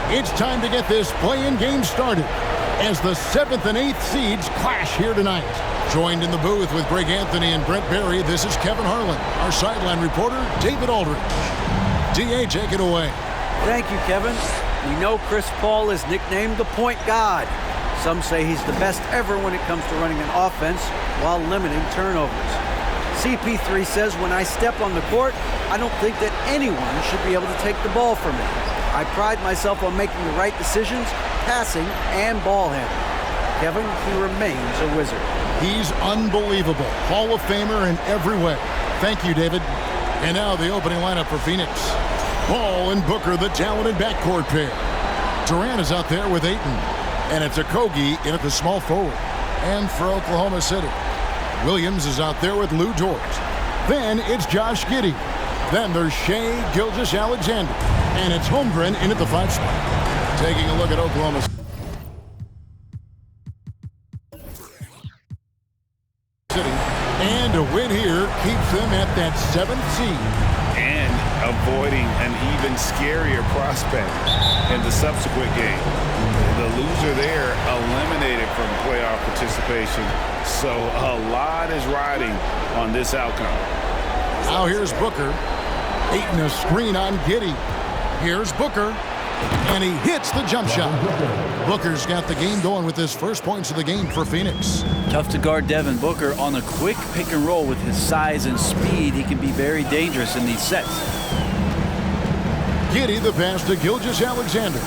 It's time to get this play-in game started as the 7th and 8th seeds clash here tonight. Joined in the booth with Greg Anthony and Brent Barry, this is Kevin Harlan. Our sideline reporter, David Aldridge. DA, take it away. Thank you, Kevin. We know Chris Paul is nicknamed the point god. Some say he's the best ever when it comes to running an offense while limiting turnovers. CP3 says, when I step on the court, I don't think that anyone should be able to take the ball from me. I pride myself on making the right decisions, passing and ball handling. Kevin, he remains a wizard. He's unbelievable. Hall of Famer in every way. Thank you, David. And now the opening lineup for Phoenix. Paul and Booker, the talented backcourt pair. Durant is out there with Ayton. And it's Okogie in at the small forward. And for Oklahoma City, Williams is out there with Lou Dort. Then it's Josh Giddey. Then there's Shai Gilgeous-Alexander. And it's Holmgren in at the 5 spot. Taking a look at Oklahoma City. And a win here keeps them at that 7th seed. And avoiding an even scarier prospect in the subsequent game. The loser there eliminated from playoff participation. So a lot is riding on this outcome. Now here's Booker. Ayton a screen on Giddey. Here's Booker. And he hits the jump shot. Booker's got the game going with his first points of the game for Phoenix. Tough to guard Devin Booker on a quick pick and roll with his size and speed. He can be very dangerous in these sets. Giddey the pass to Gilgeous-Alexander.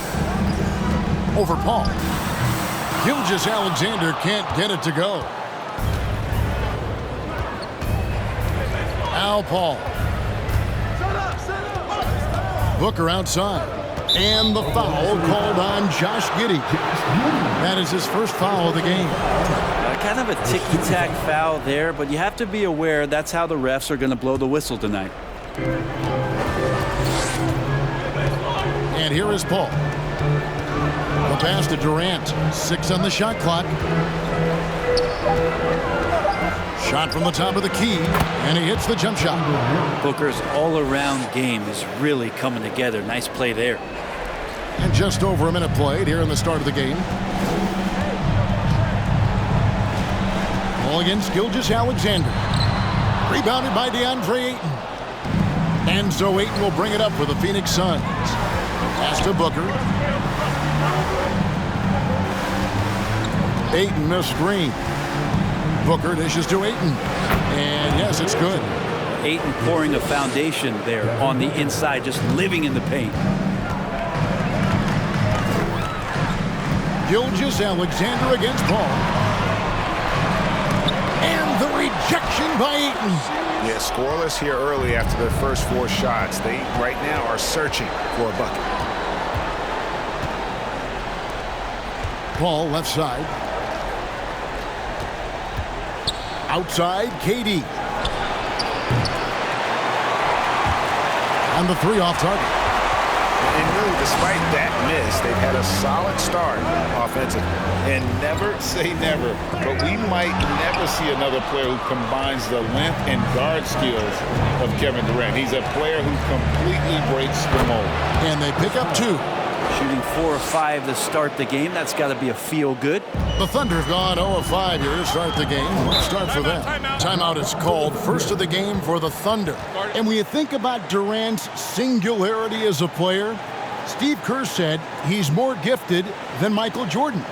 Over Paul. Gilgeous-Alexander can't get it to go. Now Paul. Booker outside. And the foul called on Josh Giddey. That is his first foul of the game. Kind of a ticky-tack foul there, but you have to be aware that's how the refs are going to blow the whistle tonight. And here is Paul. The pass to Durant. 6 on the shot clock. Shot from the top of the key, and he hits the jump shot. Booker's all-around game is really coming together. Nice play there. And just over a minute played here in the start of the game. Ball against Gilgeous-Alexander. Rebounded by DeAndre Ayton. And so Ayton will bring it up for the Phoenix Suns. Pass to Booker. Ayton a screen. Booker dishes to Ayton. And yes, it's good. Ayton pouring a foundation there on the inside, just living in the paint. Gilgeous-Alexander against Paul. And the rejection by Ayton. Yeah, scoreless here early after their first 4 shots. They right now are searching for a bucket. Paul left side. Outside, KD. And the 3 off target. And really, despite that miss, they've had a solid start offensively. And never say never, but we might never see another player who combines the length and guard skills of Kevin Durant. He's a player who completely breaks the mold. And they pick up 2. Shooting 4 of 5 to start the game. That's got to be a feel-good. The Thunder have gone 0 of 5 here to start the game. Let's start for them. Timeout is called. First of the game for the Thunder. And when you think about Durant's singularity as a player, Steve Kerr said he's more gifted than Michael Jordan.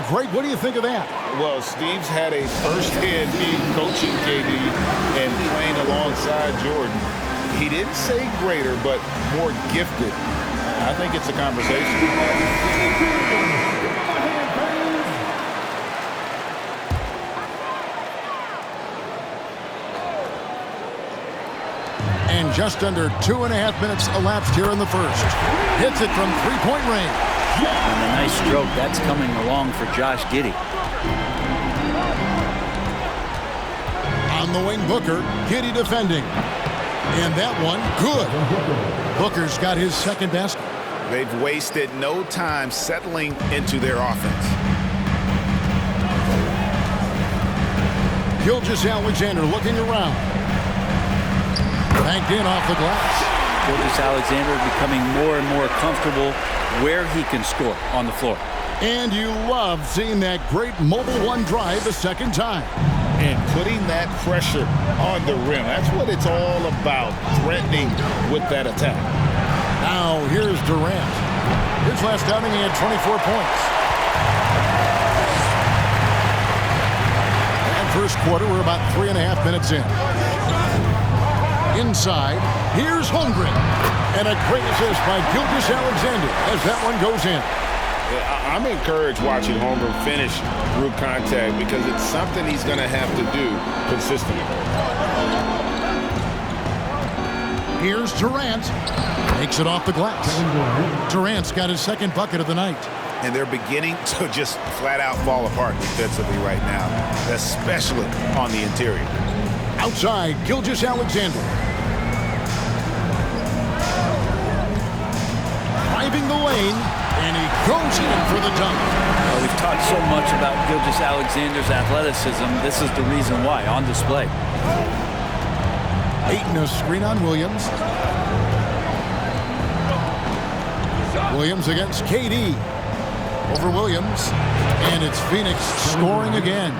Greg, what do you think of that? Well, Steve's had a first-hand being coaching KD and playing alongside Jordan. He didn't say greater, but more gifted. I think it's a conversation. And just under 2.5 minutes elapsed here in the first. Hits it from 3-point range. And a nice stroke. That's coming along for Josh Giddey. On the wing, Booker. Giddey defending. And that one, good. Booker's got his second basket. They've wasted no time settling into their offense. Gilgeous-Alexander looking around. Banked in off the glass. Gilgeous-Alexander becoming more and more comfortable where he can score on the floor. And you love seeing that great mobile one drive a second time. And putting that pressure on the rim. That's what it's all about, threatening with that attack. Now here's Durant. His last outing, he had 24 points. And first quarter, we're about 3.5 minutes in. Inside, here's Holmgren. And a great assist by Gilgeous-Alexander as that one goes in. I'm encouraged watching Holmgren finish through contact because it's something he's going to have to do consistently. Here's Durant. Makes it off the glass. Durant's got his second bucket of the night. And they're beginning to just flat out fall apart defensively right now, especially on the interior. Outside, Gilgeous-Alexander. Driving the lane, and he goes in for the dunk. Well, we've talked so much about Gilgeous-Alexander's athleticism. This is the reason why, on display. Ayton a screen on Williams. Williams against KD. Over Williams. And it's Phoenix scoring again.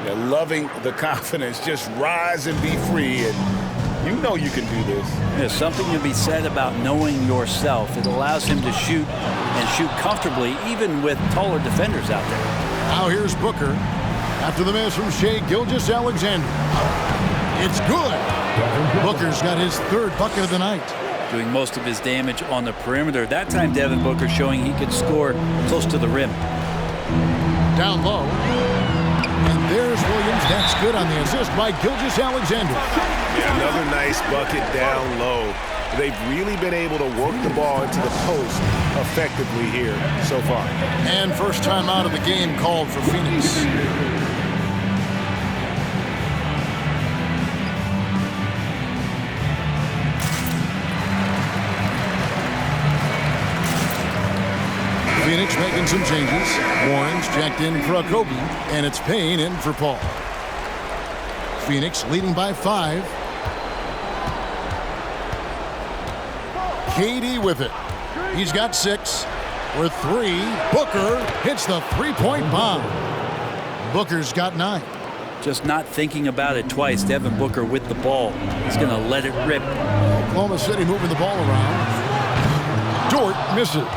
They're loving the confidence. Just rise and be free. And you know you can do this. There's something to be said about knowing yourself. It allows him to shoot and shoot comfortably, even with taller defenders out there. Now here's Booker. After the miss from Shai Gilgeous-Alexander. It's good. Booker's got his third bucket of the night. Doing most of his damage on the perimeter. That time, Devin Booker showing he could score close to the rim. Down low. And there's Williams. That's good on the assist by Gilgeous-Alexander. Yeah, another nice bucket down low. They've really been able to work the ball into the post effectively here so far. And first time out of the game called for Phoenix. Phoenix making some changes. Warren's checked in for Kobe, and it's Payne in for Paul. Phoenix leading by 5. KD with it. He's got 6. For 3, Booker hits the three-point bomb. Booker's got 9. Just not thinking about it twice. Devin Booker with the ball. He's going to let it rip. Oklahoma City moving the ball around. Dort misses.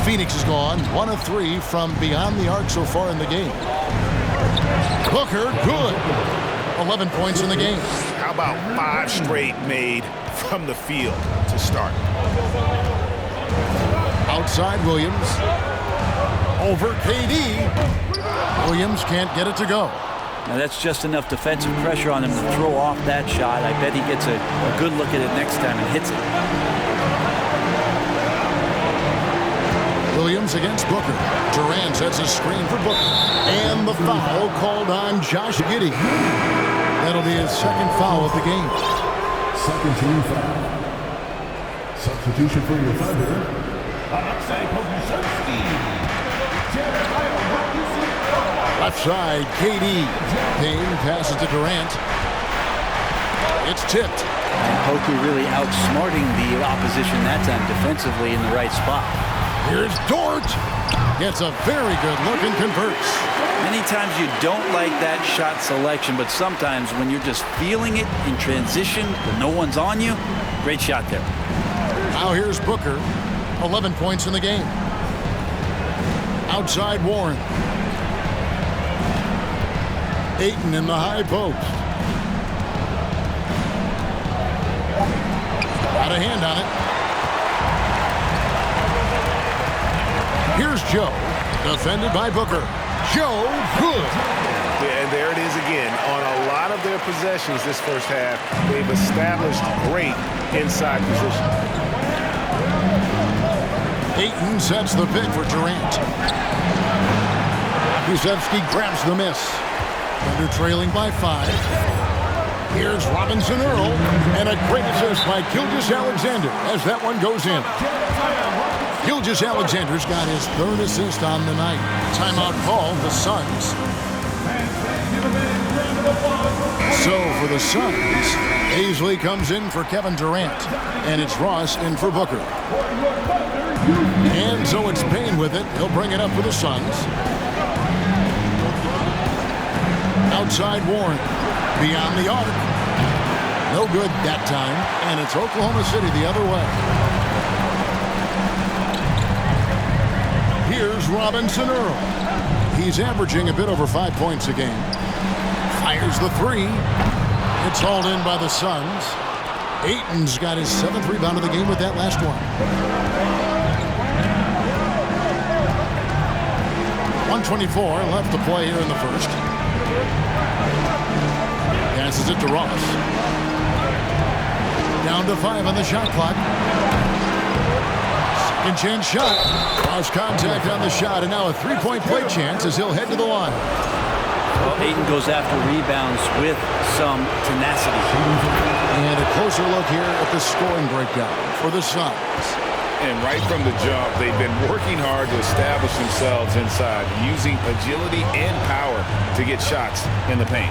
Phoenix has gone 1 of 3 from beyond the arc so far in the game. Booker, good. 11 points in the game. How about 5 straight made from the field to start? Outside Williams. Over KD. Williams can't get it to go. Now that's just enough defensive pressure on him to throw off that shot. I bet he gets a good look at it next time and hits it. Williams against Booker. Durant sets a screen for Booker. And the foul called on Josh Giddey. That'll be his second foul of the game. Second team foul. Substitution for your Thunder. Left side, KD. Payne passes to Durant. It's tipped. And Poku really outsmarting the opposition that time defensively in the right spot. Here's Dort. Gets a very good look and converts. Many times you don't like that shot selection, but sometimes when you're just feeling it in transition, when no one's on you, great shot there. Now here's Booker. 11 points in the game. Outside Warren. Ayton in the high post. Got a hand on it. Here's Joe. Defended by Booker. Joe, good. Yeah, and there it is again. On a lot of their possessions this first half, they've established great inside position. Ayton sets the pick for Durant. Kuszewski grabs the miss. Thunder trailing by 5. Here's Robinson Earl. And a great assist by Gilgeous-Alexander as that one goes in. Gilgeous-Alexander's got his 3rd assist on the night. Timeout call, the Suns. So for the Suns, Hazley comes in for Kevin Durant, and it's Ross in for Booker. And so it's Payne with it. He'll bring it up for the Suns. Outside Warren, beyond the arc. No good that time, and it's Oklahoma City the other way. Here's Robinson Earl. He's averaging a bit over 5 points a game. Fires the three. It's hauled in by the Suns. Ayton's got his 7th rebound of the game with that last one. 1:24 left to play here in the first. Passes it to Ross. Down to 5 on the shot clock. Second chance shot. Lost contact on the shot, and now a three-point play chance as he'll head to the line. Well, Ayton goes after rebounds with some tenacity. And a closer look here at the scoring breakdown for the Suns. And right from the jump, they've been working hard to establish themselves inside, using agility and power to get shots in the paint.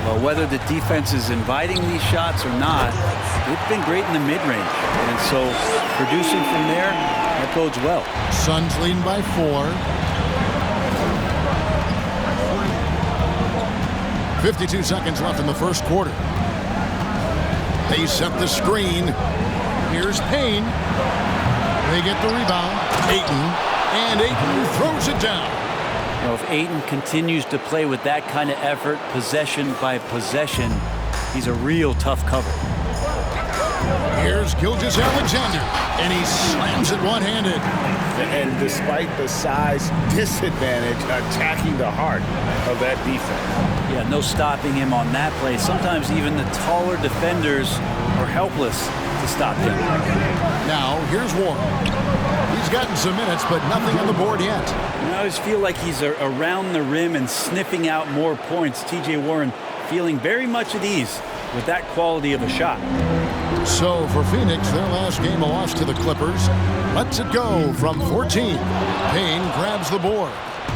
Well, whether the defense is inviting these shots or not, they've been great in the mid-range. And so producing from there, that bodes well. Suns leading by 4. 52 seconds left in the first quarter. They set the screen. Here's Payne. They get the rebound. Ayton. And Ayton throws it down. You know, if Ayton continues to play with that kind of effort, possession by possession, he's a real tough cover. Here's Gilgeous-Alexander. And he slams it one-handed. And despite the size disadvantage, attacking the heart of that defense. Yeah, no stopping him on that play. Sometimes even the taller defenders are helpless to stop him. Now, here's Warren. He's gotten some minutes, but nothing on the board yet. I always feel like he's around the rim and sniffing out more points. T.J. Warren feeling very much at ease with that quality of a shot. So for Phoenix, their last game a loss to the Clippers. Lets it go from 14. Payne grabs the board.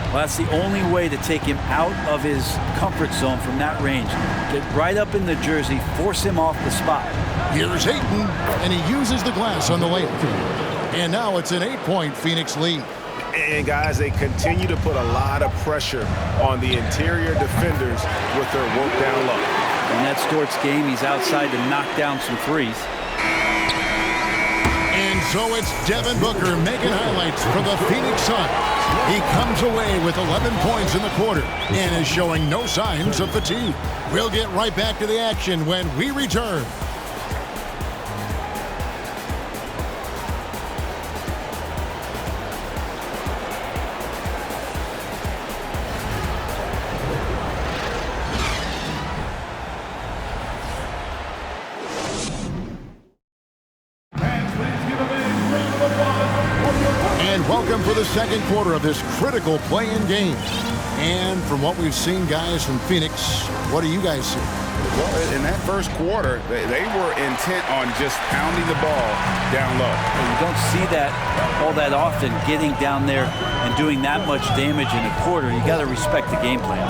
Well, that's the only way to take him out of his comfort zone from that range. Get right up in the jersey, force him off the spot. Here's Ayton, and he uses the glass on the layup. And now it's an 8-point Phoenix lead. And guys, they continue to put a lot of pressure on the interior defenders with their work down low. In that Storts game, he's outside to knock down some threes. And so it's Devin Booker making highlights for the Phoenix Suns. He comes away with 11 points in the quarter and is showing no signs of fatigue. We'll get right back to the action when we return. Welcome for the second quarter of this critical play-in game. And from what we've seen, guys, from Phoenix, what do you guys see? Well, in that first quarter, they were intent on just pounding the ball down low. You don't see that all that often, getting down there and doing that much damage in a quarter. You got to respect the game plan.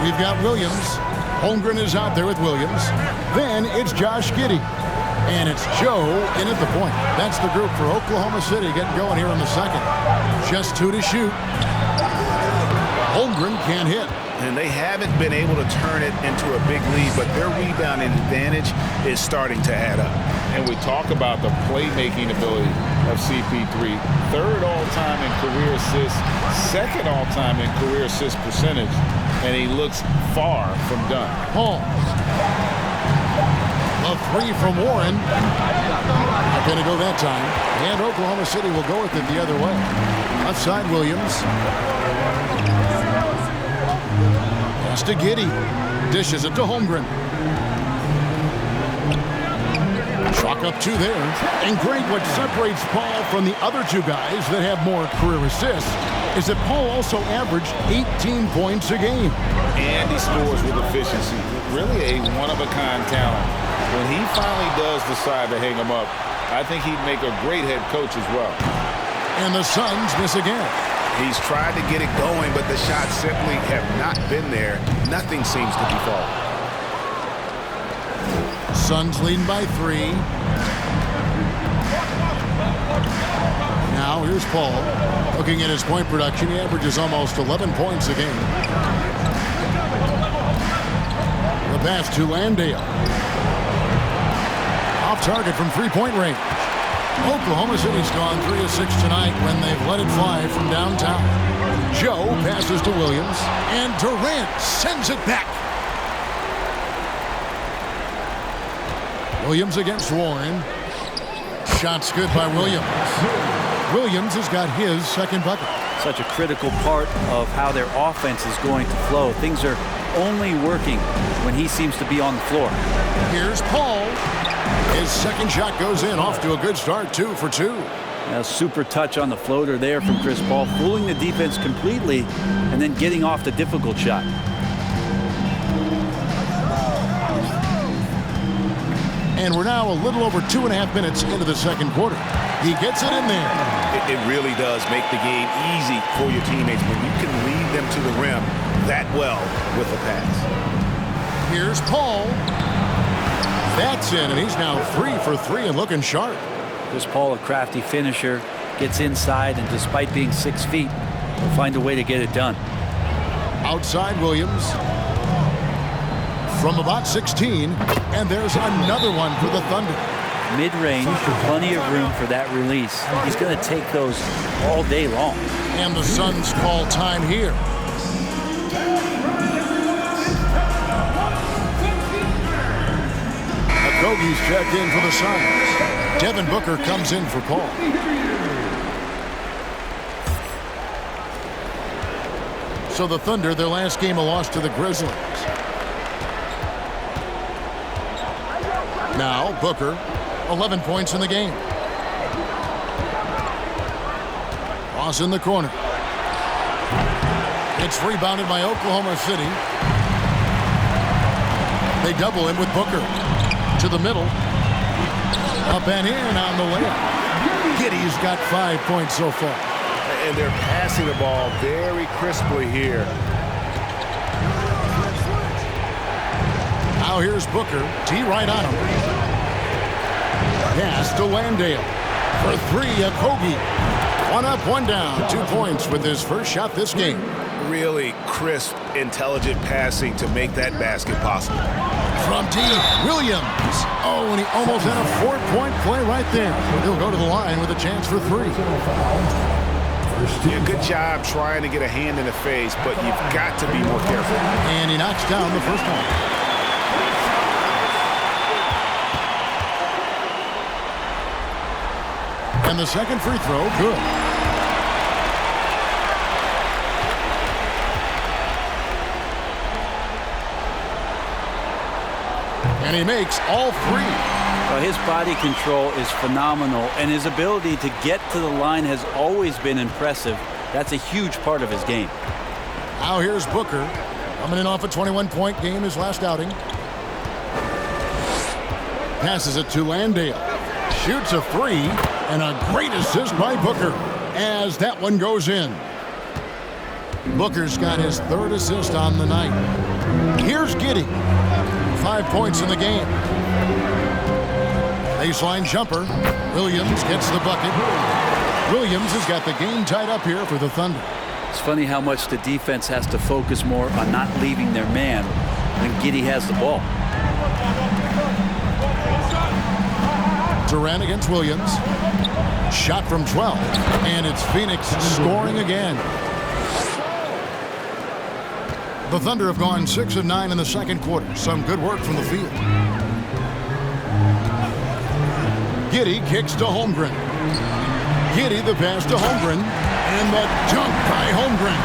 We've got Williams. Holmgren is out there with Williams. Then it's Josh Giddey. And it's Joe in at the point. That's the group for Oklahoma City getting going here in the second. Just 2 to shoot. Holmgren can't hit. And they haven't been able to turn it into a big lead, but their rebounding advantage is starting to add up. And we talk about the playmaking ability of CP3. 3rd all-time in career assists, 2nd all-time in career assist percentage. And he looks far from done. Holmes. A 3 from Warren. Not going to go that time. And Oklahoma City will go with it the other way. Outside Williams. Pass to Giddey. Dishes it to Holmgren. Chalk up 2 there. And Greg, what separates Paul from the other 2 guys that have more career assists is that Paul also averaged 18 points a game. And he scores with efficiency. Really a one-of-a-kind talent. When he finally does decide to hang him up, I think he'd make a great head coach as well. And the Suns miss again. He's tried to get it going, but the shots simply have not been there. Nothing seems to be falling. Suns leading by 3. Now here's Paul. Looking at his point production, he averages almost 11 points a game. The pass to Landale. Off target from three-point range. Oklahoma City's gone 3 of 6 tonight when they've let it fly from downtown. Joe passes to Williams, and Durant sends it back. Williams against Warren. Shot's good by Williams. Williams has got his second bucket. Such a critical part of how their offense is going to flow. Things are only working when he seems to be on the floor. Here's Paul. His second shot goes in, off to a good start, 2 for 2. A super touch on the floater there from Chris Paul, fooling the defense completely and then getting off the difficult shot. And we're now a little over 2.5 minutes into the second quarter. He gets it in there. It really does make the game easy for your teammates when you can lead them to the rim that well with a pass. Here's Paul. That's in, and he's now 3 for 3 and looking sharp. Chris Paul, a crafty finisher, gets inside, and despite being 6 feet, will find a way to get it done. Outside Williams. From about 16, and there's another one for the Thunder. Mid-range, plenty of room for that release. He's going to take those all day long. And the Suns call time here. Okogie's checked in for the Suns. Devin Booker comes in for Paul. So the Thunder, their last game, a loss to the Grizzlies. Now Booker, 11 points in the game. Ross in the corner. It's rebounded by Oklahoma City. They double him with Booker. To the middle. Up and in on the layup. Giddey's got 5 points so far. And they're passing the ball very crisply here. Now here's Booker. T right on him. Pass to Landale. For 3, Okogie. 1 up, 1 down. 2 points with his first shot this game. Really crisp, intelligent passing to make that basket possible. From D, Williams. Oh, and he almost had a 4-point play right there. He'll go to the line with a chance for 3. Yeah, good job trying to get a hand in the face, but you've got to be more careful. And he knocks down the first one. And the second free throw, good. And he makes all 3. Well, his body control is phenomenal, and his ability to get to the line has always been impressive. That's a huge part of his game. Now here's Booker, coming in off a 21-point game his last outing. Passes it to Landale. Shoots a 3, and a great assist by Booker as that one goes in. Booker's got his 3rd assist on the night. Here's Giddey. 5 points in the game. Baseline jumper. Williams gets the bucket. Williams has got the game tied up here for the Thunder. It's funny how much the defense has to focus more on not leaving their man when Giddey has the ball. Durant against Williams. Shot from 12. And it's Phoenix scoring again. The Thunder have gone 6 of 9 in the second quarter. Some good work from the field. Giddey kicks to Holmgren. Giddey the pass to Holmgren. And the dunk by Holmgren.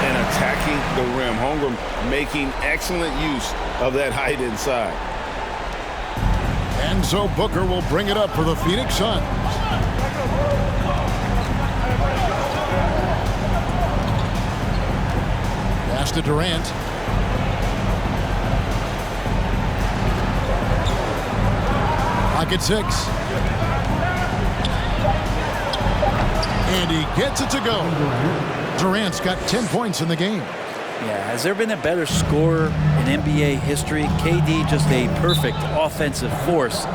And attacking the rim. Holmgren making excellent use of that height inside. And so Booker will bring it up for the Phoenix Suns. Pass to Durant. Pocket 6. And he gets it to go. Durant's got 10 points in the game. Yeah, has there been a better scorer in NBA history. KD just a perfect offensive force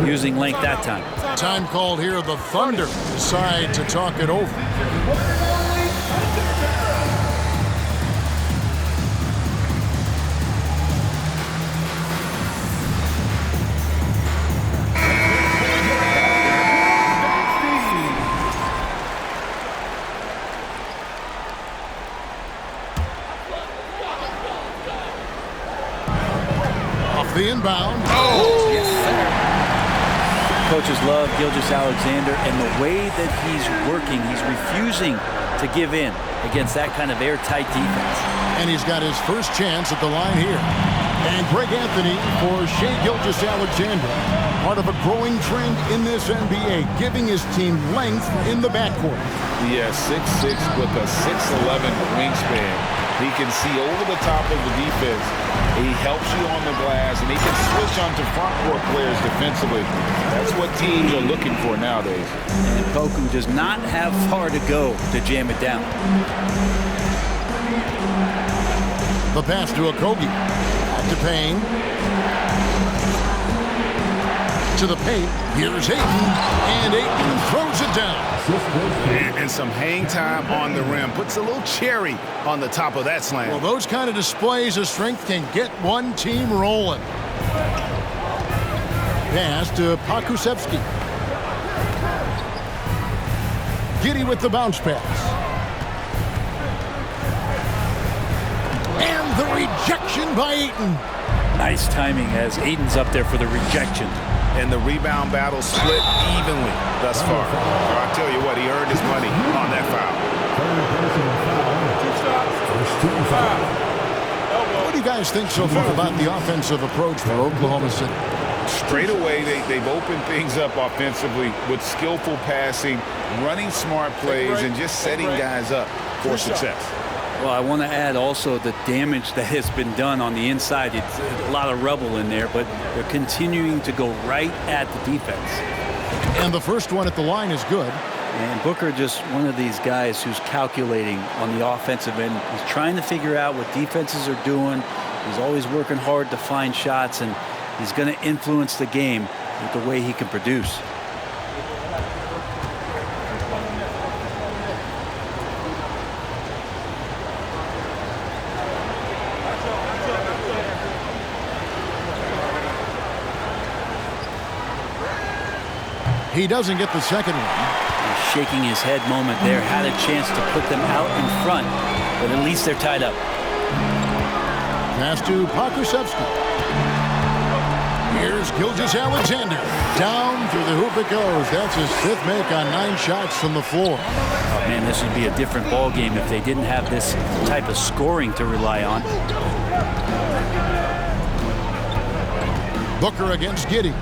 using length that time. Time called here. The Thunder decide to talk it over. The inbound. Yes, sir. Coaches love Gilgeous-Alexander, and the way that he's working, he's refusing to give in against that kind of airtight defense. And he's got his first chance at the line here. And Greg Anthony for Shai Gilgeous-Alexander, part of a growing trend in this NBA, giving his team length in the backcourt. Yeah, 6'6" with a 6'11" wingspan. He can see over the top of the defense. He helps you on the glass, and he can switch onto front court players defensively. That's what teams are looking for nowadays. And Poku does not have far to go to jam it down. The pass to Okogie. To Payne. To the paint. Here's Ayton. And Ayton throws it down. And some hang time on the rim. Puts a little cherry on the top of that slam. Well, those kind of displays of strength can get one team rolling. Pass to Pokusevski. Giddey with the bounce pass. And the rejection by Ayton. Nice timing as Ayton's up there for the rejection. And the rebound battle split evenly thus far. I'll tell you what, he earned his money on that foul. What do you guys think so far about the offensive approach for Oklahoma City? Straight away, they've opened things up offensively with skillful passing, running smart plays, and just setting guys up for success. Well, I want to add also the damage that has been done on the inside. It's a lot of rubble in there, but they're continuing to go right at the defense. And the first one at the line is good. And Booker just one of these guys who's calculating on the offensive end. He's trying to figure out what defenses are doing. He's always working hard to find shots, and he's going to influence the game with the way he can produce. He doesn't get the second one. He's shaking his head moment there. Had a chance to put them out in front, but at least they're tied up. Pass to Pokusevski. Here's Gilgeous-Alexander. Down through the hoop it goes. That's his fifth make on 9 shots from the floor. Oh, man, this would be a different ball game if they didn't have this type of scoring to rely on. Booker against Giddey.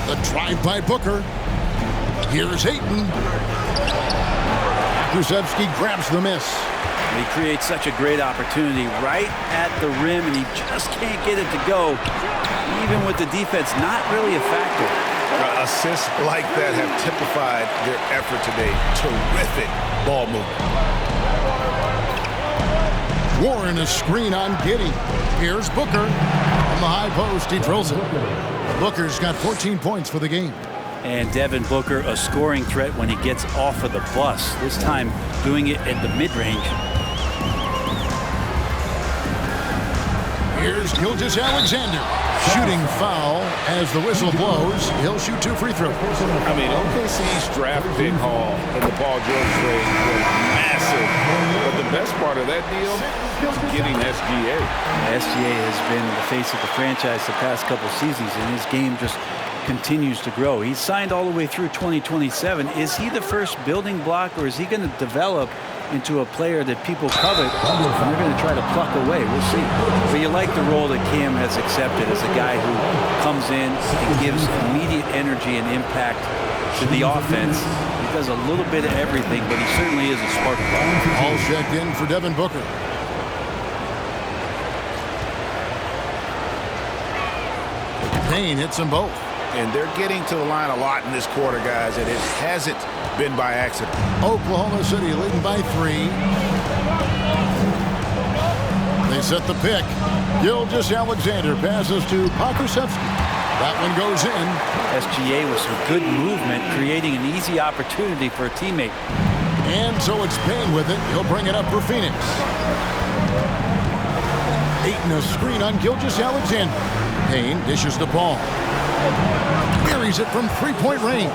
The drive by Booker. Here's Ayton. Pokusevski grabs the miss. He creates such a great opportunity right at the rim, and he just can't get it to go. Even with the defense not really a factor. Assists like that have typified their effort today. Terrific ball movement. Warren a screen on Giddey. Here's Booker. From the high post, he drills it. Booker's got 14 points for the game. And Devin Booker, a scoring threat when he gets off of the bus. This time doing it at the mid-range. Here's Gilgeous-Alexander. Shooting foul as the whistle blows. He'll shoot 2 free throws. I mean, OKC's draft pick haul in the Paul George trade was massive. But the best part of that deal is getting SGA. SGA has been the face of the franchise the past couple seasons, and his game just continues to grow. He's signed all the way through 2027. Is he the first building block, or is he going to develop into a player that people covet and they're going to try to pluck away? We'll see. But you like the role that Cam has accepted as a guy who comes in and gives immediate energy and impact to the offense. He does a little bit of everything, but he certainly is a spark plug. All checked in for Devin Booker. Payne hits them both. And they're getting to the line a lot in this quarter, guys, and it hasn't been by accident. Oklahoma City leading by 3. They set the pick. Gilgeous-Alexander passes to Pokusevski. That one goes in. SGA with some good movement, creating an easy opportunity for a teammate. And so it's Payne with it. He'll bring it up for Phoenix. Ayton a screen on Gilgeous-Alexander. Payne dishes the ball. Buries it from three-point range.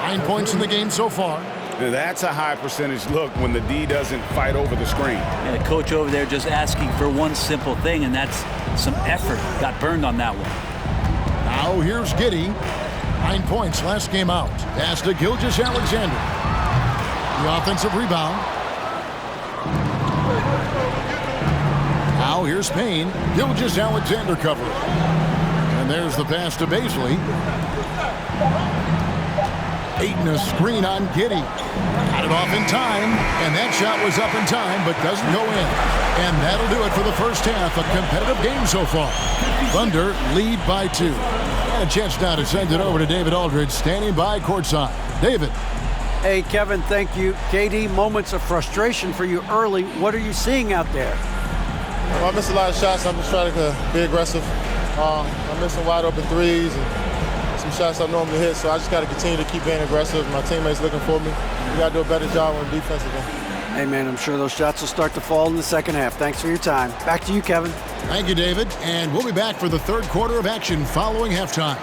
9 points in the game so far. That's a high percentage look when the D doesn't fight over the screen. And the coach over there just asking for one simple thing, and that's some effort. Got burned on that one. Now here's Giddey. 9 points last game out. Pass to Gilgeous-Alexander. The offensive rebound. Now here's Payne. Gilgeous-Alexander covering. And there's the pass to Baisley. Ayton a screen on Giddey. Got it off in time, and that shot was up in time, but doesn't go in. And that'll do it for the first half. A competitive game so far. Thunder lead by 2. And a chance now to send it over to David Aldridge, standing by courtside. David. Hey, Kevin, thank you. KD, moments of frustration for you early. What are you seeing out there? Well, I missed a lot of shots. I'm just trying to be aggressive. I'm missing wide open threes and some shots I normally hit, so I just got to continue to keep being aggressive. My teammates looking for me. We got to do a better job on defense again. Hey, man, I'm sure those shots will start to fall in the second half. Thanks for your time. Back to you, Kevin. Thank you, David. And we'll be back for the third quarter of action following halftime.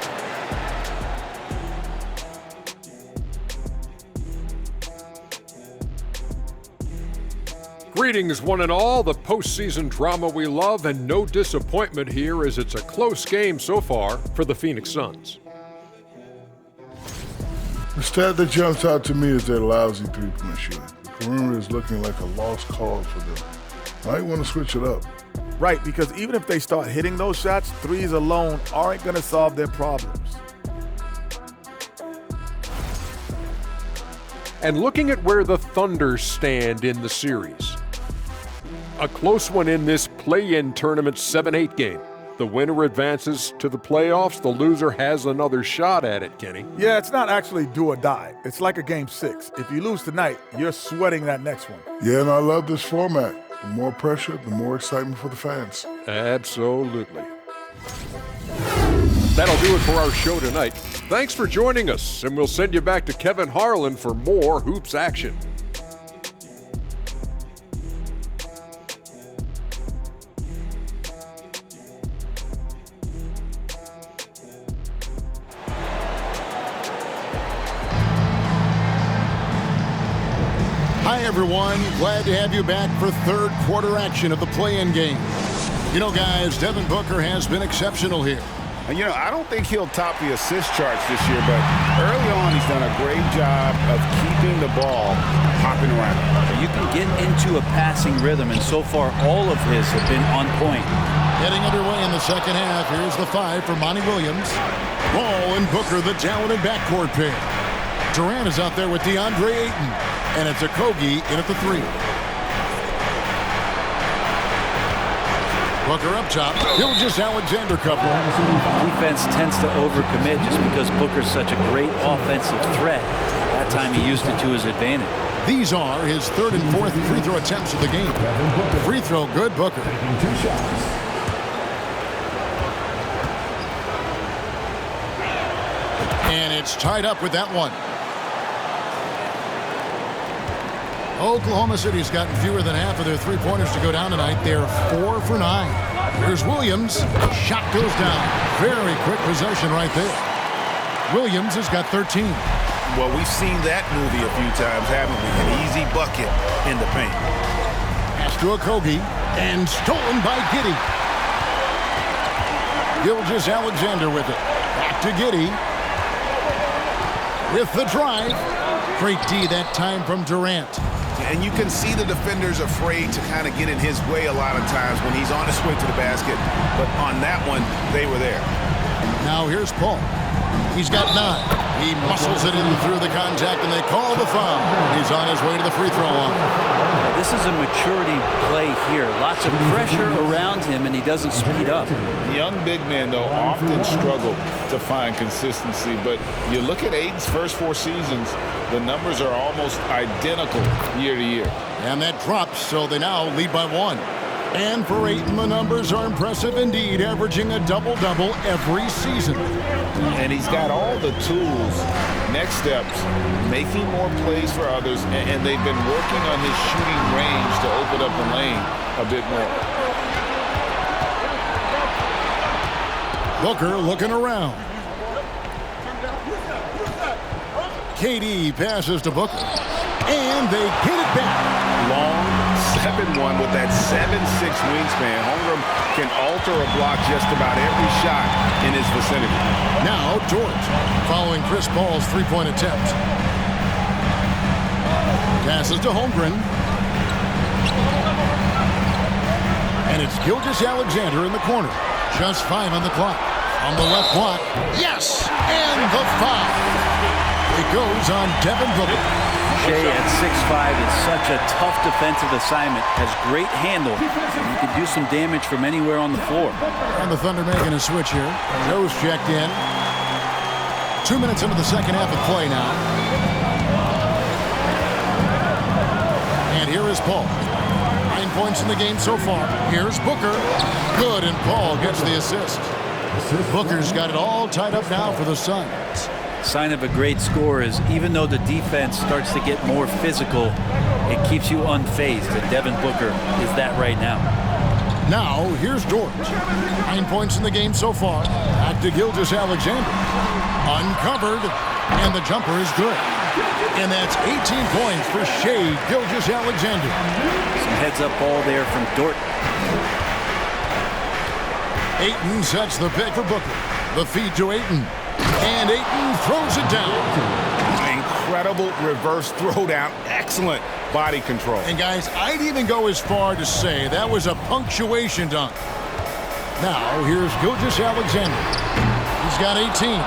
Greetings, one and all. The postseason drama we love, and no disappointment here as it's a close game so far for the Phoenix Suns. The stat that jumps out to me is their lousy three-point shooting. The perimeter is looking like a lost cause for them. Might want to switch it up. Right, because even if they start hitting those shots, threes alone aren't going to solve their problems. And looking at where the Thunder stand in the series. A close one in this play-in tournament 7-8 game. The winner advances to the playoffs. The loser has another shot at it, Kenny. Yeah, it's not actually do or die. It's like a game 6. If you lose tonight, you're sweating that next one. Yeah, and I love this format. The more pressure, the more excitement for the fans. Absolutely. That'll do it for our show tonight. Thanks for joining us, and we'll send you back to Kevin Harlan for more hoops action. Hi, everyone. Glad to have you back for third quarter action of the play-in game. You know, guys, Devin Booker has been exceptional here. And, you know, I don't think he'll top the assist charts this year, but early on he's done a great job of keeping the ball hopping around. You can get into a passing rhythm, and so far all of his have been on point. Getting underway in the second half. Here's the 5 for Monty Williams. Ball and Booker, the talented backcourt pair. Durant is out there with DeAndre Ayton. And it's Okogie in at the 3. Booker up top. Gilgeous-Alexander cover. Defense tends to overcommit just because Booker's such a great offensive threat. That time he used it to his advantage. These are his third and fourth free throw attempts of the game. Free throw good, Booker. Taking 2 shots. And it's tied up with that one. Oklahoma City's gotten fewer than half of their three-pointers to go down tonight. They're 4 for 9. Here's Williams. Shot goes down. Very quick possession right there. Williams has got 13. Well, we've seen that movie a few times, haven't we? An easy bucket in the paint. Pass to Okogie. And stolen by Giddey. Gilgeous-Alexander with it. Back to Giddey. With the drive. Great D that time from Durant. And you can see the defenders afraid to kind of get in his way a lot of times when he's on his way to the basket. But on that one, they were there. Now here's Paul. He's got 9. He muscles it in through the contact, and they call the foul. He's on his way to the free throw line. This is a maturity play here. Lots of pressure around him, and he doesn't speed up. Young big men, though, often struggle to find consistency. But you look at Ayton's first 4 seasons, the numbers are almost identical year to year. And that drops, so they now lead by 1. And for Ayton, the numbers are impressive indeed, averaging a double-double every season. And he's got all the tools. Next steps, making more plays for others, and they've been working on his shooting range to open up the lane a bit more. Booker looking around. KD passes to Booker. And they get it back. Long 7-1 with that 7'6" wingspan. Holmgren can alter a block just about every shot in his vicinity. Now George following Chris Paul's three-point attempt. Passes to Holmgren. And it's Gilgeous-Alexander in the corner. Just 5 on the clock. On the left block. Yes! And the foul. It goes on Devin Booker. Shea at 6'5" is such a tough defensive assignment. Has great handle. And he can do some damage from anywhere on the floor. And the Thunder making a switch here. Joe's checked in. 2 minutes into the second half of play now. And here is Paul. 9 points in the game so far. Here's Booker. Good, and Paul gets the assist. Booker's got it all tied up now for the Suns. Sign of a great score is even though the defense starts to get more physical, it keeps you unfazed, and Devin Booker is that right now. Now, here's George. 9 points in the game so far. Back to Gilgeous-Alexander. Uncovered, and the jumper is good. And that's 18 points for Shea Gilgeous-Alexander. Some heads-up ball there from Dort. Ayton sets the pick for Booker. The feed to Ayton. And Ayton throws it down. Incredible reverse throwdown. Excellent body control. And guys, I'd even go as far to say that was a punctuation dunk. Now, here's Gilgeous-Alexander. He's got 18.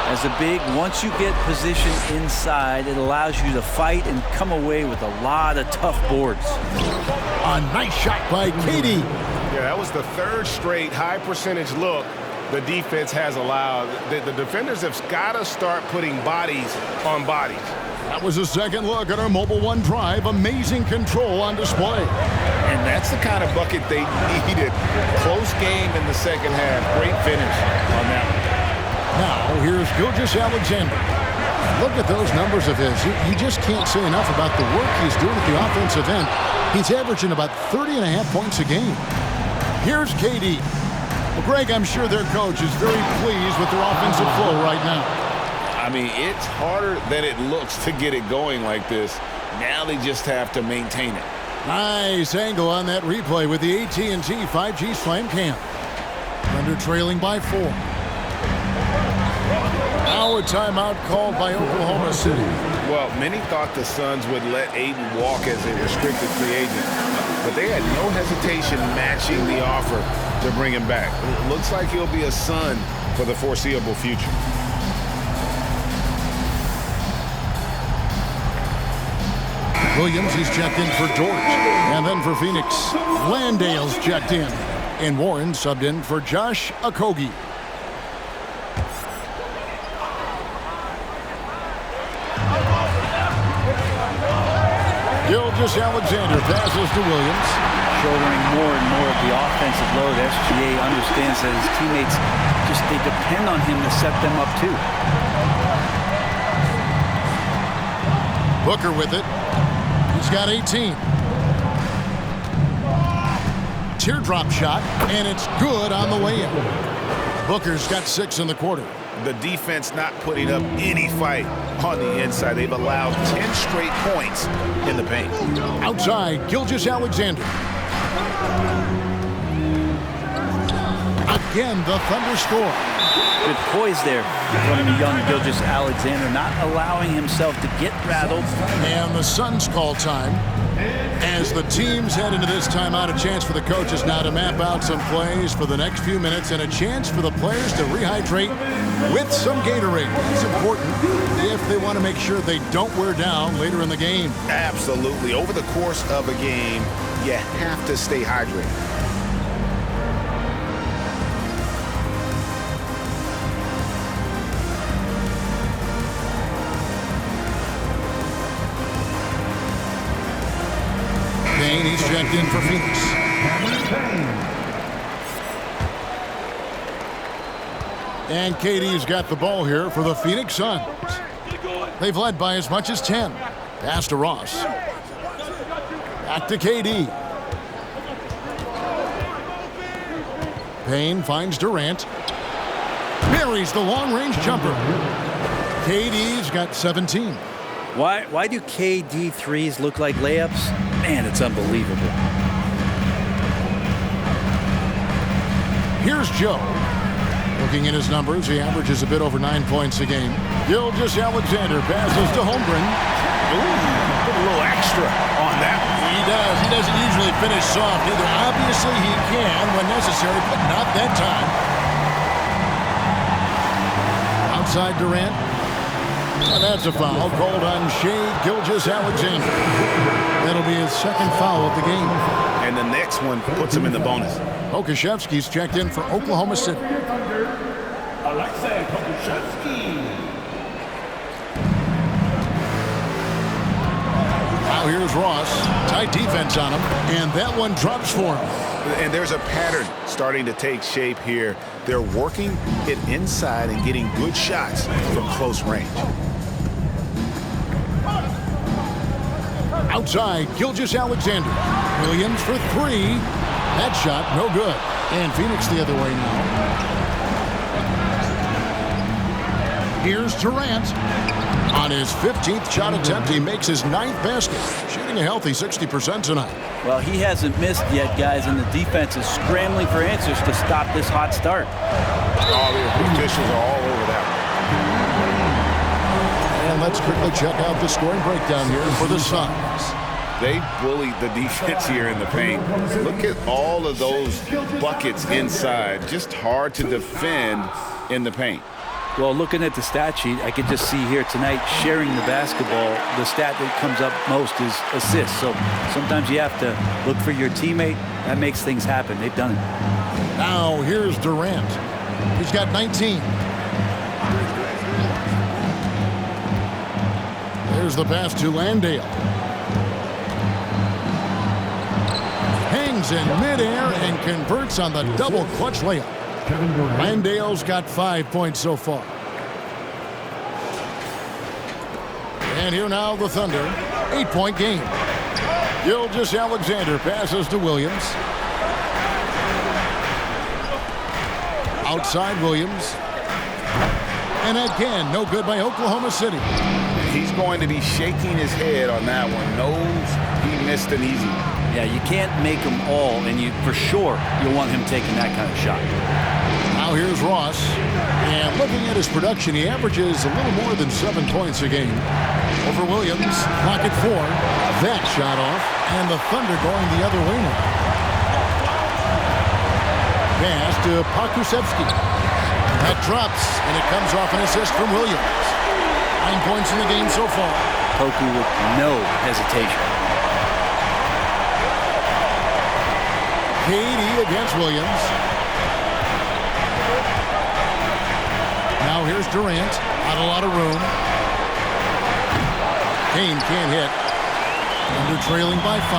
As a big, once you get position inside, it allows you to fight and come away with a lot of tough boards. A nice shot by KD. Yeah, that was the third straight high percentage look the defense has allowed. The defenders have got to start putting bodies on bodies. That was a second look at our Mobile One drive. Amazing control on display. And that's the kind of bucket they needed. Close game in the second half. Great finish on that one. Now, here's Gilgeous-Alexander. Look at those numbers of his. You just can't say enough about the work he's doing at the offensive end. He's averaging about 30.5 points a game. Here's KD. Well, Greg, I'm sure their coach is very pleased with their offensive flow right now. I mean, it's harder than it looks to get it going like this. Now they just have to maintain it. Nice angle on that replay with the AT&T 5G Slam Cam. Thunder trailing by 4. Now a timeout called by Oklahoma City. Well, many thought the Suns would let Ayton walk as a restricted free agent, but they had no hesitation matching the offer to bring him back. It looks like he'll be a Sun for the foreseeable future. Williams, he's checked in for George. And then for Phoenix, Landale's checked in. And Warren subbed in for Josh Okogie. Gilgeous-Alexander passes to Williams. Shouldering more and more of the offensive load. SGA understands that his teammates they depend on him to set them up too. Booker with it. He's got 18. Teardrop shot, and it's good on the way in. Booker's got 6 in the quarter. The defense not putting up any fight on the inside. They've allowed 10 straight points in the paint. Outside, Gilgeous-Alexander. Again, the Thunder score. Good poise there from the young Gilgeous-Alexander, not allowing himself to get rattled. And the Suns call time. As the teams head into this timeout, a chance for the coaches now to map out some plays for the next few minutes and a chance for the players to rehydrate with some Gatorade. It's important if they want to make sure they don't wear down later in the game. Absolutely. Over the course of a game, you have to stay hydrated. He's checked in for Phoenix. And KD's got the ball here for the Phoenix Suns. They've led by as much as 10. Pass to Ross. Back to KD. Payne finds Durant. Marries the long-range jumper. KD's got 17. Why do KD threes look like layups? Man, it's unbelievable. Here's Joe. Looking at his numbers, he averages a bit over 9 points a game. Gilgeous-Alexander passes to Holmgren. Ooh, put a little extra on that one. He does. He doesn't usually finish soft either. Obviously, he can when necessary, but not that time. Outside Durant. And that's a foul called on Shai Gilgeous-Alexander. That'll be his second foul of the game. And the next one puts him in the bonus. Okashevsky's checked in for Oklahoma City. Now here's Ross. Tight defense on him, and that one drops for him. And there's a pattern starting to take shape here. They're working it inside and getting good shots from close range. Outside, Gilgeous-Alexander. Williams for three. That shot, no good. And Phoenix the other way now. Here's Durant. On his 15th shot attempt, he makes his 9th basket. Shooting a healthy 60% tonight. Well, he hasn't missed yet, guys, and the defense is scrambling for answers to stop this hot start. All the officials are all over that one. And let's quickly check out the scoring breakdown here for the Suns. They bullied the defense here in the paint. Look at all of those buckets inside. Just hard to defend in the paint. Well, looking at the stat sheet, I can just see here tonight sharing the basketball. The stat that comes up most is assists. So sometimes you have to look for your teammate. That makes things happen. They've done it. Now here's Durant. He's got 19. There's the pass to Landale. Hangs in midair and converts on the double clutch layup. Landale's got 5 points so far. And here now the Thunder. 8-point game. Gilgeous-Alexander passes to Williams. Outside Williams. And again, no good by Oklahoma City. He's going to be shaking his head on that one. Knows he missed an easy one. Yeah, you can't make them all, and for sure you'll want him taking that kind of shot. Now here's Ross. And looking at his production, he averages a little more than 7 points a game. Over Williams, clock at 4. That shot off, and the Thunder going the other way now. Pass to Pokusevski. That drops, and it comes off an assist from Williams. 9 points in the game so far. Poku with no hesitation. KD against Williams. Now here's Durant. Not a lot of room. Payne can't hit. Thunder trailing by 5.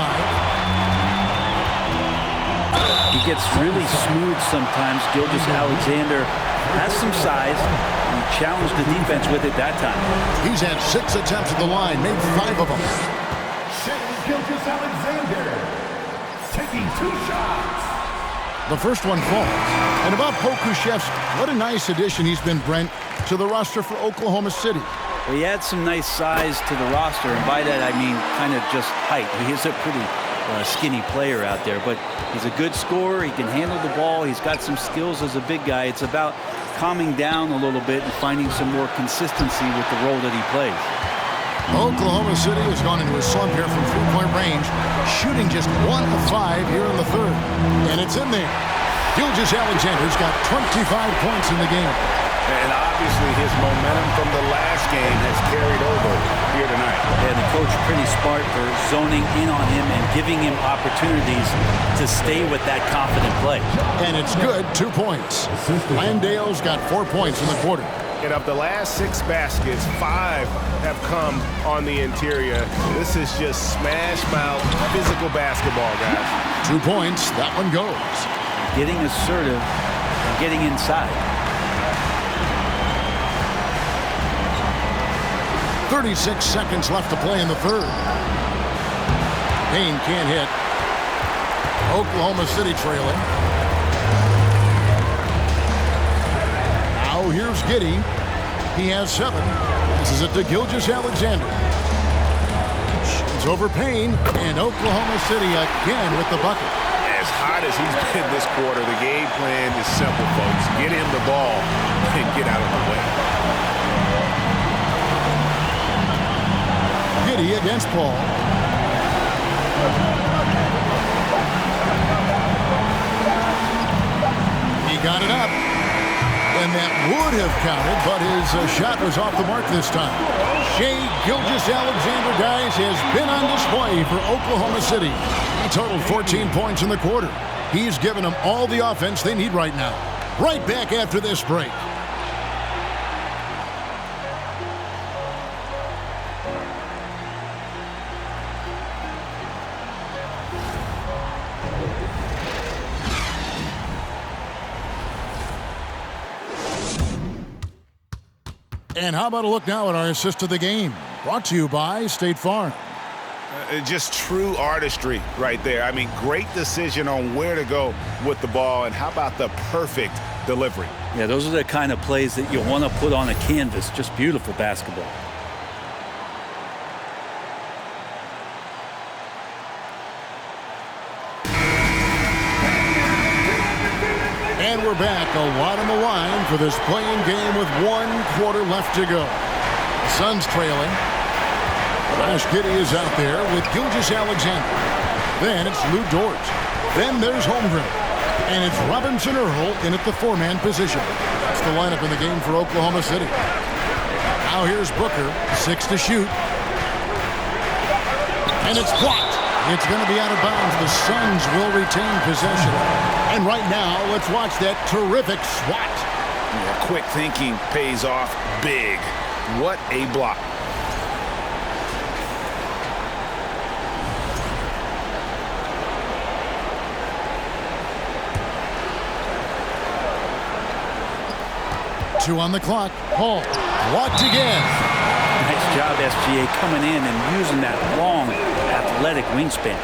He gets really smooth sometimes. Gilgeous-Alexander has some size. He challenged the defense with it that time. He's had 6 attempts at the line, made 5 of them. Gilgeous-Alexander taking 2 shots. The first one falls. And about Pokusevski, what a nice addition he's been, Brent, to the roster for Oklahoma City. Well, he adds some nice size to the roster, and by that I mean kind of just height. He is a pretty skinny player out there, but he's a good scorer. He can handle the ball. He's got some skills as a big guy. It's about calming down a little bit and finding some more consistency with the role that he plays. Oklahoma City has gone into a slump here from 3-point range, shooting just 1 of 5 here in the third. And it's in there. Gilgeous-Alexander's got 25 points in the game. And obviously his momentum from the last game has carried over here tonight. And the coach pretty smart for zoning in on him and giving him opportunities to stay with that confident play. And it's good, 2 points. Landale's got 4 points in the quarter. And of the last 6 baskets, 5 have come on the interior. This is just smash mouth physical basketball, guys. 2 points. That one goes. Getting assertive and getting inside. 36 seconds left to play in the third. Payne can't hit. Oklahoma City trailing. Now here's Giddey. He has 7. This is it to Gilgeous-Alexander. It's over Payne, and Oklahoma City again with the bucket. As hot as he's been this quarter, the game plan is simple, folks. Get him the ball and get out of the way. Giddey against Paul. He got it up. And that would have counted, but his shot was off the mark this time. Shai Gilgeous-Alexander, guys, has been on display for Oklahoma City. He totaled 14 points in the quarter. He's given them all the offense they need right now. Right back after this break. And how about a look now at our assist of the game? Brought to you by State Farm. Just true artistry right there. I mean, great decision on where to go with the ball, and how about the perfect delivery? Yeah, those are the kind of plays that you want to put on a canvas. Just beautiful basketball. And we're back, a lot on the line for this playing game with 1 quarter left to go. The Suns trailing. Josh Giddey is out there with Gilgeous-Alexander. Then it's Lou Dort. Then there's Holmgren. And it's Robinson Earl in at the 4-man position. That's the lineup in the game for Oklahoma City. Now here's Booker, 6 to shoot. And it's blocked. It's going to be out of bounds. The Suns will retain possession. And right now, let's watch that terrific swat. Yeah, quick thinking pays off big. What a block. Two on the clock. Hall blocked again. Nice job, SGA, coming in and using that long, athletic wingspan.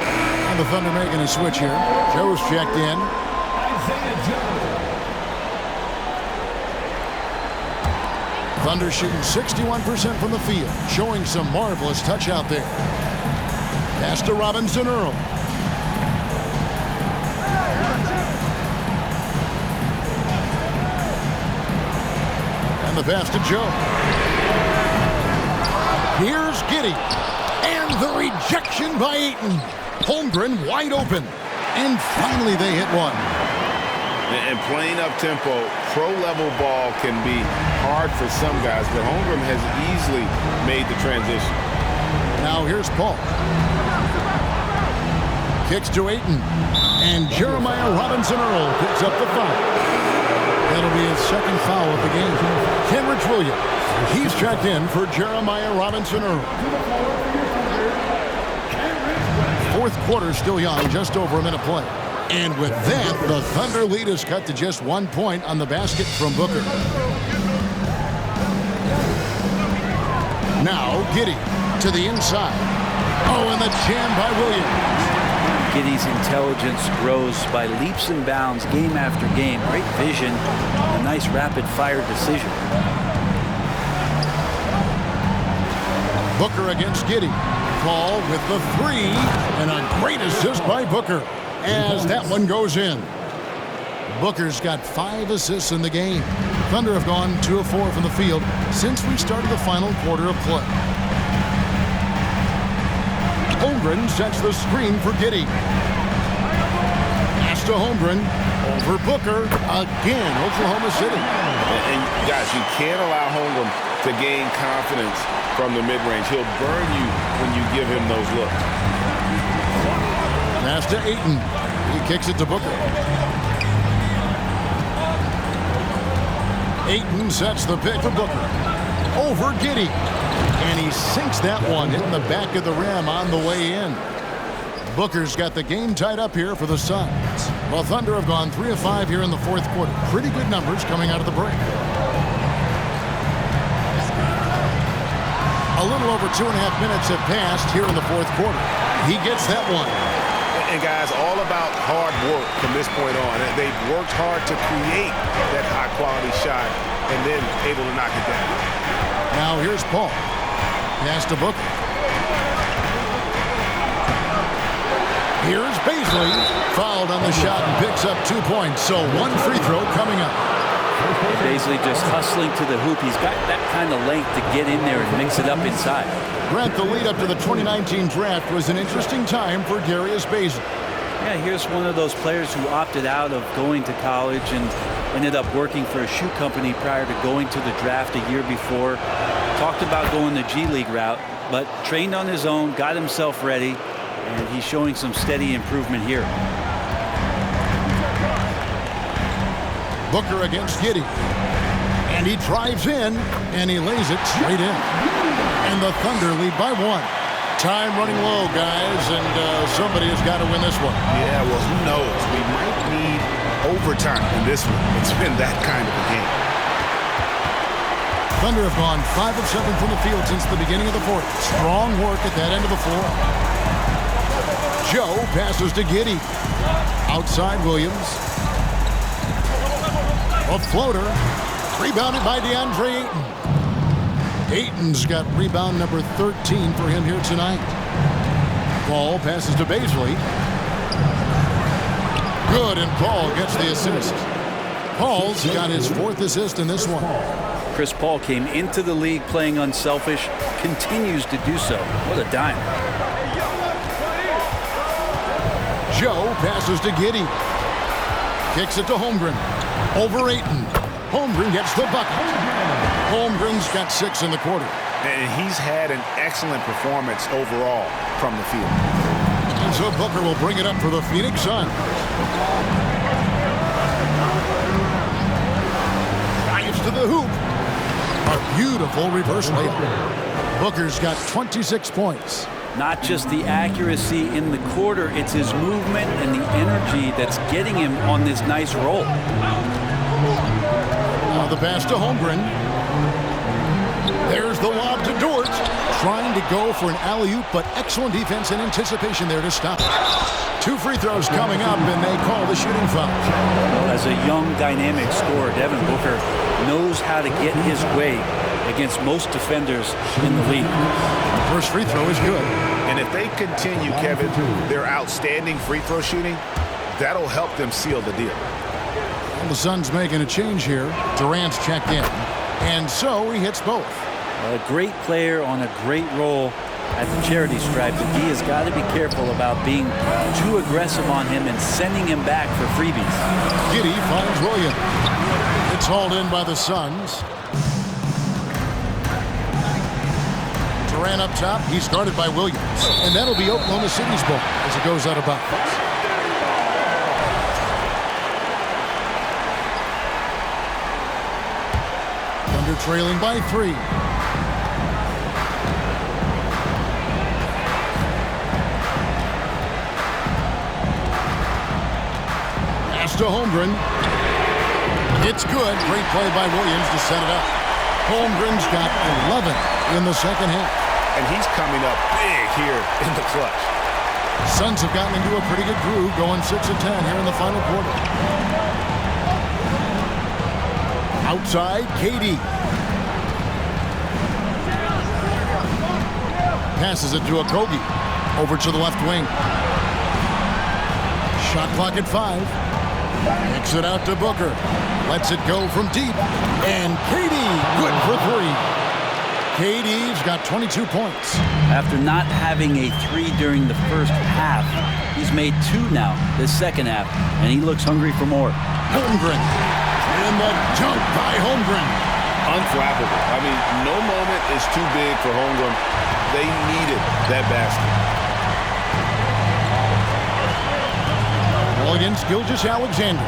And the Thunder making a switch here. Joe's checked in. Thunder shooting 61% from the field, showing some marvelous touch out there. Pass to Robinson Earl. And the pass to Joe. Here's Giddey. And the rejection by Ayton. Holmgren wide open. And finally they hit one. And playing up-tempo, pro-level ball can be hard for some guys, but Holmgren has easily made the transition. Now here's Paul. Kicks to Ayton. And Jeremiah Robinson Earl picks up the foul. That'll be his 2nd foul of the game. Kenrich Williams. He's checked in for Jeremiah Robinson Earl. 4th quarter still young, just over a minute play. And with that, the Thunder lead is cut to just 1 point on the basket from Booker. Now Giddey to the inside. Oh, and the jam by Williams. Giddey's intelligence grows by leaps and bounds game after game. Great vision, a nice rapid-fire decision. Booker against Giddey. Paul with the 3, and a great assist by Booker as that one goes in. Booker's got 5 assists in the game. Thunder have gone 2 of 4 from the field since we started the final quarter of play. Holmgren sets the screen for Giddey. Pass to Holmgren. Over Booker. Again, Oklahoma City. And guys, you can't allow Holmgren to gain confidence from the mid-range. He'll burn you when you give him those looks. Pass to Ayton. He kicks it to Booker. Ayton sets the pick for Booker. Over Giddey. And he sinks that one, hitting the back of the rim on the way in. Booker's got the game tied up here for the Suns. The Thunder have gone 3 of 5 here in the fourth quarter. Pretty good numbers coming out of the break. A little over 2.5 minutes have passed here in the fourth quarter. He gets that one. And guys, all about hard work from this point on. They've worked hard to create that high-quality shot and then able to knock it down. Now here's Paul. Pass to Booker. Here's Baisley. Fouled on the shot and picks up 2 points. So one free throw coming up. Baisley just hustling to the hoop. He's got that kind of length to get in there and mix it up inside. Grant, the lead up to the 2019 draft was an interesting time for Darius Baisley. Yeah, here's one of those players who opted out of going to college and ended up working for a shoe company prior to going to the draft a year before. Talked about going the G League route, but trained on his own, got himself ready, and he's showing some steady improvement here. Booker against Giddey. And he drives in, and he lays it straight in. And the Thunder lead by 1. Time running low, guys, and somebody has got to win this one. Yeah, well, who knows? We might need overtime in this one. It's been that kind of a game. Thunder have gone 5 of 7 from the field since the beginning of the fourth. Strong work at that end of the floor. Joe passes to Giddey. Outside Williams. A floater. Rebounded by DeAndre Ayton. Ayton's got rebound number 13 for him here tonight. Paul passes to Baisley. Good, and Paul gets the assist. Paul's got his 4th assist in this one. Chris Paul came into the league playing unselfish, continues to do so. What a dime. Joe passes to Giddey. Kicks it to Holmgren. Over Ayton. Holmgren gets the bucket. Holmgren's got 6 in the quarter. And he's had an excellent performance overall from the field. And so Booker will bring it up for the Phoenix Suns. Drives to the hoop. A beautiful reverse layup. Booker's got 26 points. Not just the accuracy in the quarter, it's his movement and the energy that's getting him on this nice roll. Now the pass to Holmgren. There's the lob to Dort. Trying to go for an alley-oop, but excellent defense and anticipation there to stop it. 2 free throws coming up, and they call the shooting foul. As a young, dynamic scorer, Devin Booker knows how to get his way against most defenders in the league. First free throw is good. And if they continue, Kevin, their outstanding free throw shooting, that'll help them seal the deal. And the Suns making a change here. Durant's checked in. And so he hits both. A great player on a great role at the charity stripe, but he has got to be careful about being too aggressive on him and sending him back for freebies. Giddey finds Williams. It's hauled in by the Suns. Durant up top. He's guarded by Williams. And that'll be Oklahoma City's ball as it goes out of bounds. Thunder trailing by 3. Pass to Holmgren. It's good. Great play by Williams to set it up. Holmgren's got 11 in the second half. And he's coming up big here in the clutch. Suns have gotten into a pretty good groove, going 6 of 10 here in the final quarter. Outside, KD. Passes it to Okogie. Over to the left wing. Shot clock at 5. Kicks it out to Booker. Lets it go from deep. And KD, good for 3. KD's got 22 points. After not having a 3 during the first half, he's made 2 now this second half, and he looks hungry for more. Holmgren. And the jump by Holmgren. Unflappable. I mean, no moment is too big for Holmgren. They needed that basket. Ball against Gilgeous-Alexander.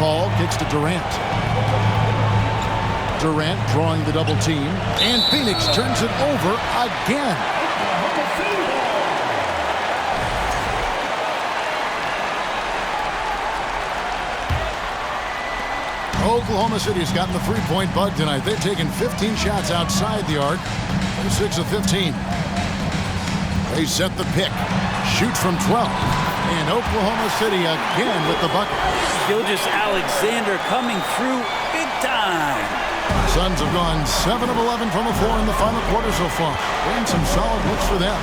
Paul kicks to Durant. Durant drawing the double team. And Phoenix turns it over again. Oklahoma City's gotten the three-point bug tonight. They've taken 15 shots outside the arc. They're 6 of 15. They set the pick. Shoots from 12. And Oklahoma City again with the bucket. Gilgeous-Alexander coming through big time. Suns have gone 7 of 11 from the floor in the final quarter so far. And some solid looks for them.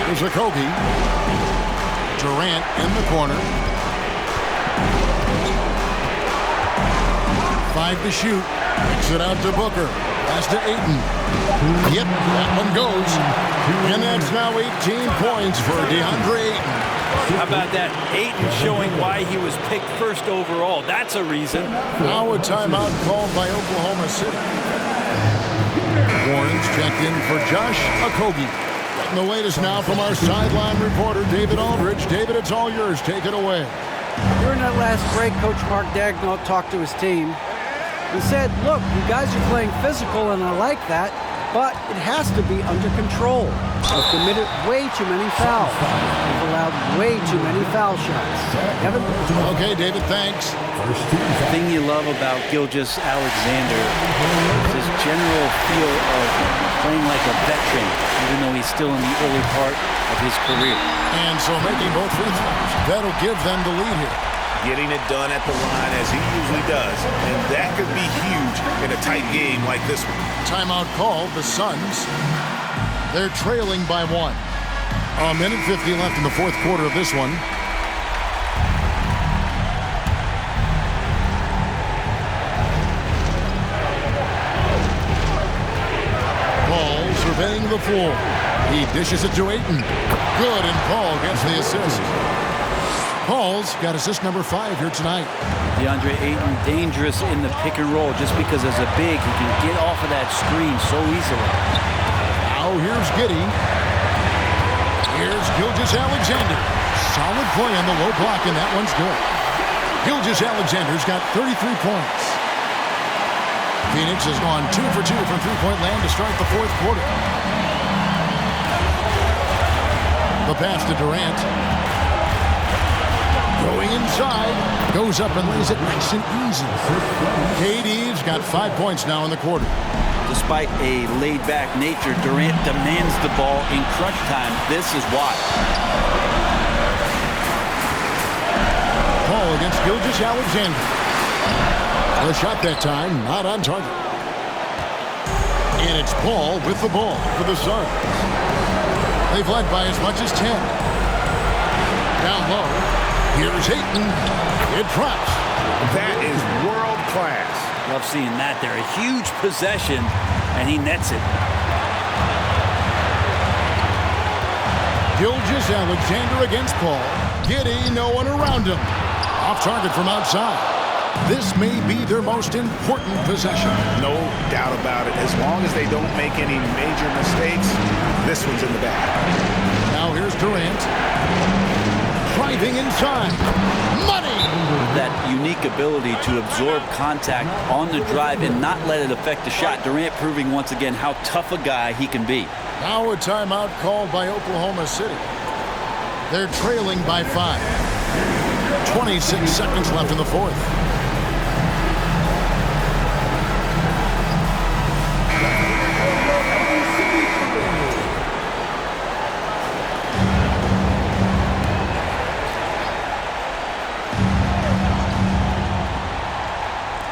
Here's Okogie. Durant in the corner. 5 to shoot. Kicks it out to Booker. Pass to Ayton. Yep, that one goes. And that's now 18 points for DeAndre Ayton. How about that? Ayton showing why he was picked first overall. That's a reason. Now a timeout called by Oklahoma City. Warren's checked in for Josh Okogie. Getting the latest now from our sideline reporter, David Aldridge. David, it's all yours. Take it away. During that last break, Coach Mark Daigneault talked to his team. He said, look, you guys are playing physical, and I like that, but it has to be under control. We've committed way too many fouls. We've allowed way too many foul shots. Evan? Okay, David, thanks. The thing you love about Gilgeous-Alexander is his general feel of playing like a veteran, even though he's still in the early part of his career. And so making both free throws, that'll give them the lead here. Getting it done at the line as he usually does. And that could be huge in a tight game like this one. Timeout called, the Suns. They're trailing by 1. A minute 50 left in the fourth quarter of this one. Paul surveying the floor. He dishes it to Ayton. Good, and Paul gets the assist. Paul's got assist number 5 here tonight. DeAndre Ayton dangerous in the pick and roll just because as a big, he can get off of that screen so easily. Now here's Giddey. Here's Gilgeous-Alexander. Solid play on the low block, and that one's good. Gilgeous-Alexander's got 33 points. Phoenix has gone 2 for 2 from three-point land to start the fourth quarter. The pass to Durant. Going inside, goes up and lays it nice and easy. KD's got 5 points now in the quarter. Despite a laid-back nature, Durant demands the ball in crunch time. This is why. Paul against Gilgeous-Alexander. The shot that time, not on target. And it's Paul with the ball for the Suns. They've led by as much as 10. Down low. Here's Ayton. It drops. That is world class. Love seeing that there. A huge possession, and he nets it. Gilgeous-Alexander against Paul. Giddey, no one around him. Off target from outside. This may be their most important possession. No doubt about it. As long as they don't make any major mistakes, this one's in the bag. Now here's Durant. Driving inside. Money! That unique ability to absorb contact on the drive and not let it affect the shot. Durant proving once again how tough a guy he can be. Now a timeout called by Oklahoma City. They're trailing by 5. 26 seconds left in the fourth.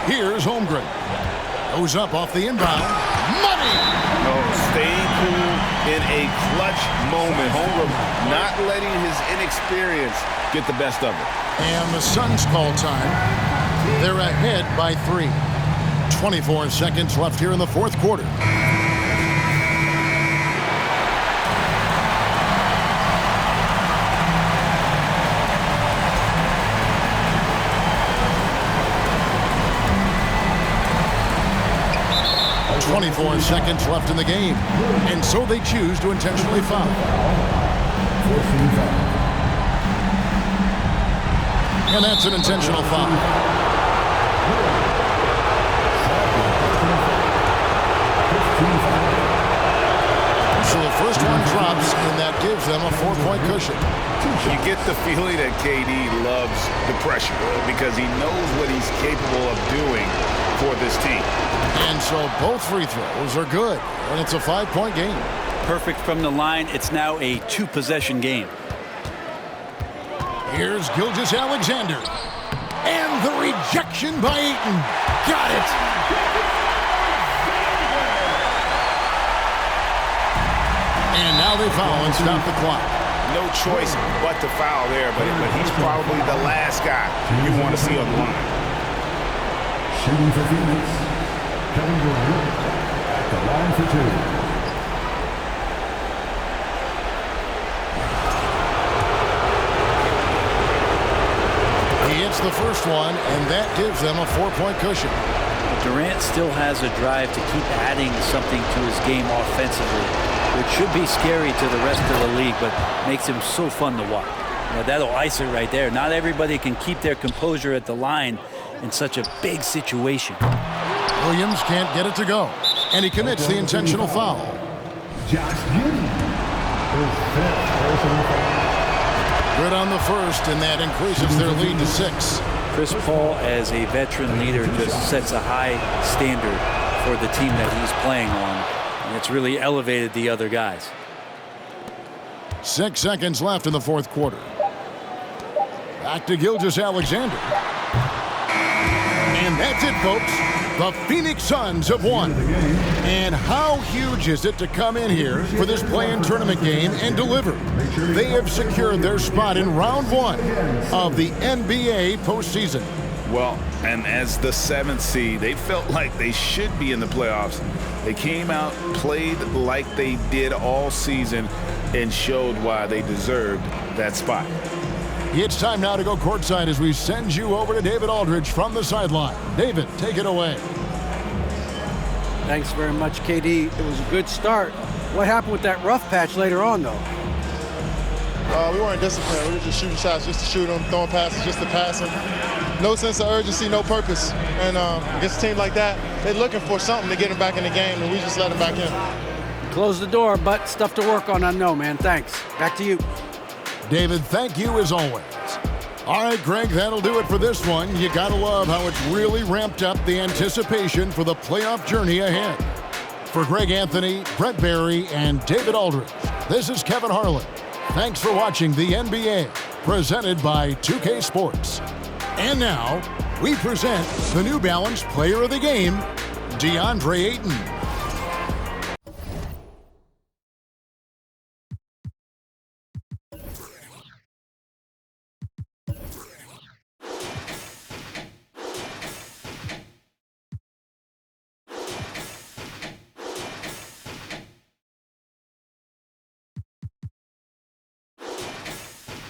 Here's Holmgren. Goes up off the inbound. Money! Oh, staying cool in a clutch moment. Holmgren not letting his inexperience get the best of it. And the Suns call time. They're ahead by 3. 24 seconds left here in the fourth quarter. .24 seconds left in the game, and so they choose to intentionally foul. And that's an intentional foul. So the first one drops, and that gives them a 4-point cushion. You get the feeling that KD loves the pressure because he knows what he's capable of doing for this team. And so both free throws are good, and it's a 5-point game. Perfect from the line. It's now a 2-possession game. Here's Gilgeous-Alexander. And the rejection by Ayton. Got it. And now they foul and stop the clock. No choice but to foul there, but he's probably the last guy you want to see on the line. Shooting for Phoenix, Kevin Durant at the line for 2. He hits the first one, and that gives them a 4-point cushion. Durant still has a drive to keep adding something to his game offensively, which should be scary to the rest of the league, but makes him so fun to watch. That'll ice it right there. Not everybody can keep their composure at the line in such a big situation. Williams can't get it to go, and he commits the intentional foul. Josh Giddey, his 5th personal foul. Good on the first, and that increases their lead to 6. Chris Paul, as a veteran leader, just sets a high standard for the team that he's playing on, and it's really elevated the other guys. 6 seconds left in the fourth quarter. Back to Gilgeous-Alexander. And that's it, folks. The Phoenix Suns have won. And how huge is it to come in here for this play-in tournament game and deliver? They have secured their spot in round 1 of the NBA postseason. Well, and as the 7th seed, they felt like they should be in the playoffs. They came out, played like they did all season, and showed why they deserved that spot. It's time now to go courtside as we send you over to David Aldridge from the sideline. David, take it away. Thanks very much, KD. It was a good start. What happened with that rough patch later on, though? We weren't disciplined. We were just shooting shots just to shoot them, throwing passes just to pass them. No sense of urgency, no purpose. And against a team like that, they're looking for something to get them back in the game, and we just let them back in. Close the door, but stuff to work on, I know, man. Thanks. Back to you. David, thank you as always. All right, Greg, that'll do it for this one. You gotta love how it's really ramped up the anticipation for the playoff journey ahead. For Greg Anthony, Brett Barry, and David Aldridge, this is Kevin Harlan. Thanks for watching the NBA, presented by 2K Sports. And now, we present the New Balance Player of the Game, DeAndre Ayton.